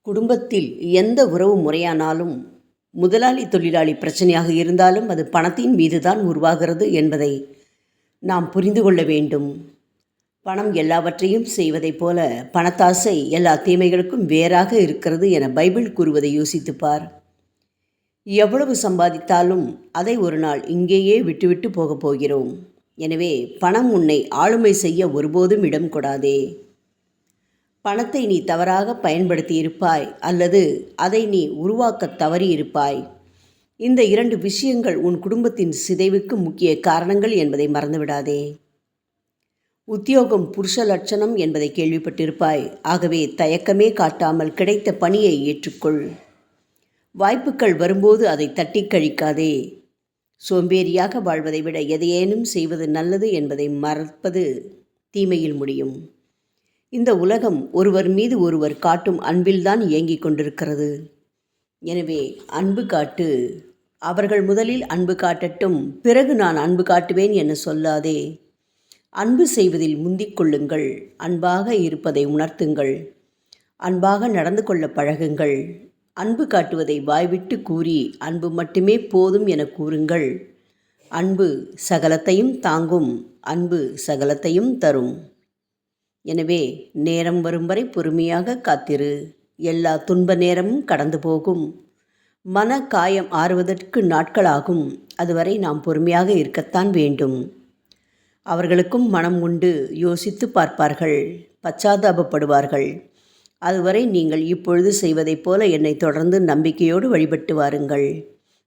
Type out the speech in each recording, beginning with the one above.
குடும்பத்தில் எந்த உறவு முறையானாலும் முதலாளி தொழிலாளி பிரச்சனையாக இருந்தாலும் அது பணத்தின் மீதுதான் உருவாகிறது என்பதை நாம் புரிந்து கொள்ள வேண்டும். பணம் எல்லாவற்றையும் செய்வதைப் போல பணத்தாசை எல்லா தீமைகளுக்கும் வேறாக இருக்கிறது என பைபிள் கூறுவதை யோசித்துப்பார். எவ்வளவு சம்பாதித்தாலும் அதை ஒரு நாள் இங்கேயே விட்டுவிட்டு போகப் போகிறோம். எனவே பணம் உன்னை ஆளுமை செய்ய ஒருபோதும் இடம் கொடாதே. பணத்தை நீ தவறாக பயன்படுத்தி இருப்பாய் அல்லது அதை நீ உருவாக்க தவறி இருப்பாய். இந்த இரண்டு விஷயங்கள் உன் குடும்பத்தின் சிதைவுக்கு முக்கிய காரணங்கள் என்பதை மறந்துவிடாதே. உத்தியோகம் புருஷ லட்சணம் என்பதை கேள்விப்பட்டிருப்பாய். ஆகவே தயக்கமே காட்டாமல் கிடைத்த பணியை ஏற்றுக்கொள். வாய்ப்புகள் வரும்போது அதை தட்டி கழிக்காதே. சோம்பேறியாக வாழ்வதை விட எதையேனும் செய்வது நல்லது என்பதை மறப்பது தீமையில் முடியும். இந்த உலகம் ஒருவர் மீது ஒருவர் காட்டும் அன்பில்தான் இயங்கிக் கொண்டிருக்கிறது. எனவே அன்பு காட்டு. அவர்கள் முதலில் அன்பு காட்டட்டும், பிறகு நான் அன்பு காட்டுவேன் என சொல்லாதே. அன்பு செய்வதில் முந்திக் கொள்ளுங்கள். அன்பாக இருப்பதை உணர்த்துங்கள். அன்பாக நடந்து கொள்ள பழகுங்கள். அன்பு காட்டுவதை வாய்விட்டு கூறி அன்பு மட்டுமே போதும் என கூறுங்கள். அன்பு சகலத்தையும் தாங்கும். அன்பு சகலத்தையும் தரும். எனவே நேரம் வரும் வரை பொறுமையாக காத்திரு. எல்லா துன்ப நேரமும் கடந்து போகும். மன காயம் ஆறுவதற்கு நாட்களாகும். அதுவரை நாம் பொறுமையாக இருக்கத்தான் வேண்டும். அவர்களுக்கும் மனம் உண்டு. யோசித்து பார்ப்பார்கள், பச்சாதாபப்படுவார்கள். அதுவரை நீங்கள் இப்பொழுது செய்வதைப் போல என்னை தொடர்ந்து நம்பிக்கையோடு வழிபட்டு வாருங்கள்.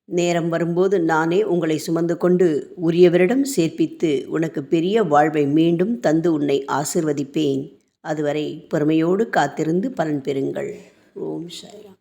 நேரம் வரும்போது நானே உங்களை சுமந்து கொண்டு உரியவரிடம் சேர்ப்பித்து உனக்கு பெரிய வாழ்வை மீண்டும் தந்து உன்னை ஆசிர்வதிப்பேன். அதுவரை பொறுமையோடு காத்திருந்து பலன் பெறுங்கள். ஓம் சாய்ராம்.